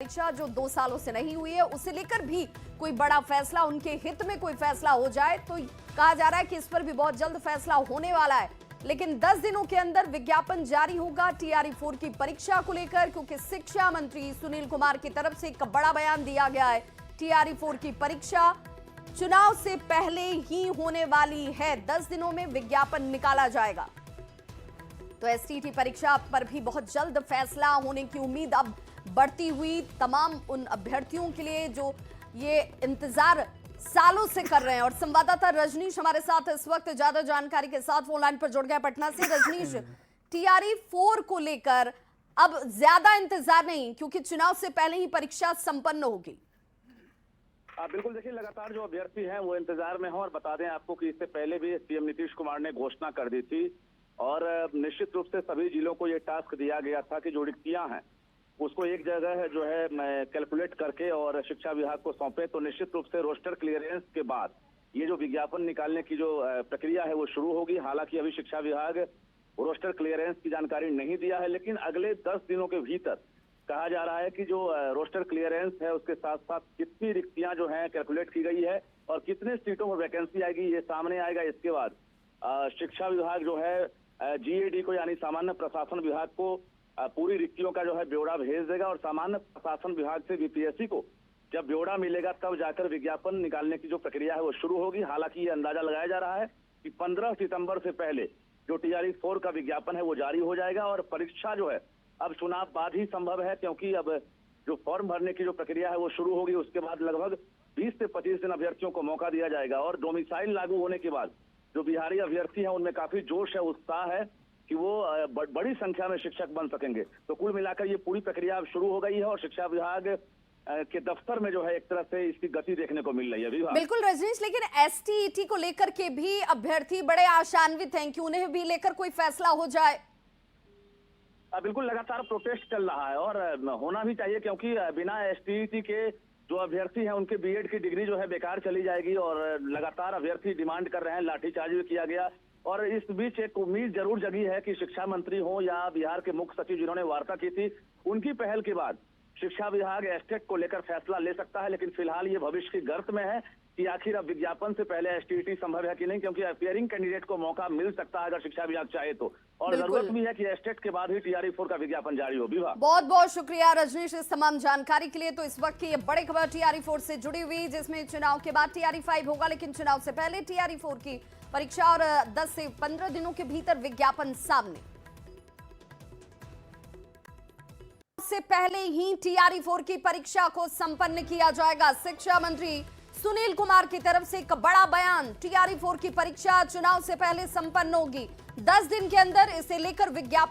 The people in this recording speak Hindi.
परीक्षा जो 2 सालों से नहीं हुई है उसे लेकर भी कोई बड़ा फैसला, उनके हित में कोई फैसला हो जाए तो कहा जा रहा है कि इस पर भी बहुत जल्द फैसला होने वाला है। लेकिन 10 दिनों के अंदर विज्ञापन जारी होगा TRE 4 की परीक्षा को लेकर, क्योंकि शिक्षा मंत्री सुनील कुमार की तरफ से एक बड़ा बयान दिया गया है। TRE 4 की परीक्षा चुनाव से पहले ही होने वाली है, 10 दिनों में विज्ञापन निकाला जाएगा। तो STT परीक्षा पर भी बहुत जल्द फैसला होने की उम्मीद अब बढ़ती हुई तमाम उन अभ्यर्थियों के लिए जो ये इंतजार सालों से कर रहे हैं। और संवाददाता रजनीश हमारे साथ इस वक्त ज्यादा जानकारी के साथ फोन लाइन पर जुड़ गया पटना से। रजनीश, TRE 4 को लेकर अब ज्यादा इंतजार नहीं, क्योंकि चुनाव से पहले ही परीक्षा संपन्न होगी। बिल्कुल, देखिए लगातार जो अभ्यर्थी हैं वो इंतजार में हैं। और बता दें आपको कि इससे पहले भी CM नीतीश कुमार ने घोषणा कर दी थी और निश्चित रूप से सभी जिलों को ये टास्क दिया गया था कि जो रिक्तियां हैं उसको एक जगह जो है कैलकुलेट करके और शिक्षा विभाग को सौंपे। तो निश्चित रूप से रोस्टर क्लियरेंस के बाद ये जो विज्ञापन निकालने की जो प्रक्रिया है वो शुरू होगी। हालांकि अभी शिक्षा विभाग रोस्टर क्लियरेंस की जानकारी नहीं दिया है, लेकिन अगले 10 दिनों के भीतर कहा जा रहा है कि जो रोस्टर क्लियरेंस है उसके साथ साथ कितनी रिक्तियां जो हैं कैलकुलेट की गई है और कितने सीटों पर वैकेंसी आएगी ये सामने आएगा। इसके बाद शिक्षा विभाग जो है GAD को यानी सामान्य प्रशासन विभाग को पूरी रिक्तियों का जो है ब्यौरा भेज देगा और सामान्य प्रशासन विभाग से BPSC को जब ब्यौरा मिलेगा तब जाकर विज्ञापन निकालने की जो प्रक्रिया है वो शुरू होगी। हालांकि ये अंदाजा लगाया जा रहा है कि 15 सितंबर से पहले जो TRE 4 का विज्ञापन है वो जारी हो जाएगा और परीक्षा जो है अब चुनाव बाद ही संभव है, क्योंकि अब जो फॉर्म भरने की जो प्रक्रिया है वो शुरू होगी। उसके बाद लगभग 20 से 25 दिन अभ्यर्थियों को मौका दिया जाएगा और डोमिसाइल लागू होने के बाद जो बिहारी अभ्यर्थी हैं उनमें काफी जोश है, उत्साह है कि वो बड़ी संख्या में शिक्षक बन सकेंगे। तो कुल मिलाकर ये पूरी प्रक्रिया अब शुरू हो गई है और शिक्षा विभाग के दफ्तर में जो है एक तरह से इसकी गति देखने को मिल रही है। बिल्कुल रजनीश, लेकिन STET को लेकर के भी अभ्यर्थी बड़े आशान्वित हैं कि उन्हें भी लेकर कोई फैसला हो जाए। बिल्कुल, लगातार प्रोटेस्ट चल रहा है और होना भी चाहिए, क्योंकि बिना STET के जो अभ्यर्थी हैं उनके BEd की डिग्री जो है बेकार चली जाएगी और लगातार अभ्यर्थी डिमांड कर रहे हैं। लाठीचार्ज भी किया गया और इस बीच एक उम्मीद जरूर जगी है कि शिक्षा मंत्री हो या बिहार के मुख्य सचिव जिन्होंने वार्ता की थी उनकी पहल के बाद शिक्षा विभाग एस्टेट को लेकर फैसला ले सकता है। लेकिन फिलहाल ये भविष्य की गर्त में है कि आखिर अब विज्ञापन से पहले STET संभव है कि नहीं, क्योंकि अपियरिंग कैंडिडेट को मौका मिल सकता है अगर शिक्षा विभाग चाहे तो। और जरूरत भी है कि एस्टेट के बाद ही TRE 4 का विज्ञापन जारी हो। बहुत बहुत शुक्रिया रजनीश इस तमाम जानकारी के लिए। तो इस वक्त की ये बड़ी खबर TRE 4 से जुड़ी हुई, जिसमें चुनाव के बाद TRE 5 होगा, लेकिन चुनाव से पहले TRE 4 की परीक्षा और 10 से 15 दिनों के भीतर विज्ञापन सामने। से पहले ही TRE 4 की परीक्षा को संपन्न किया जाएगा। शिक्षा मंत्री सुनील कुमार की तरफ से एक बड़ा बयान, TRE 4 की परीक्षा चुनाव से पहले संपन्न होगी, 10 दिन के अंदर इसे लेकर विज्ञापन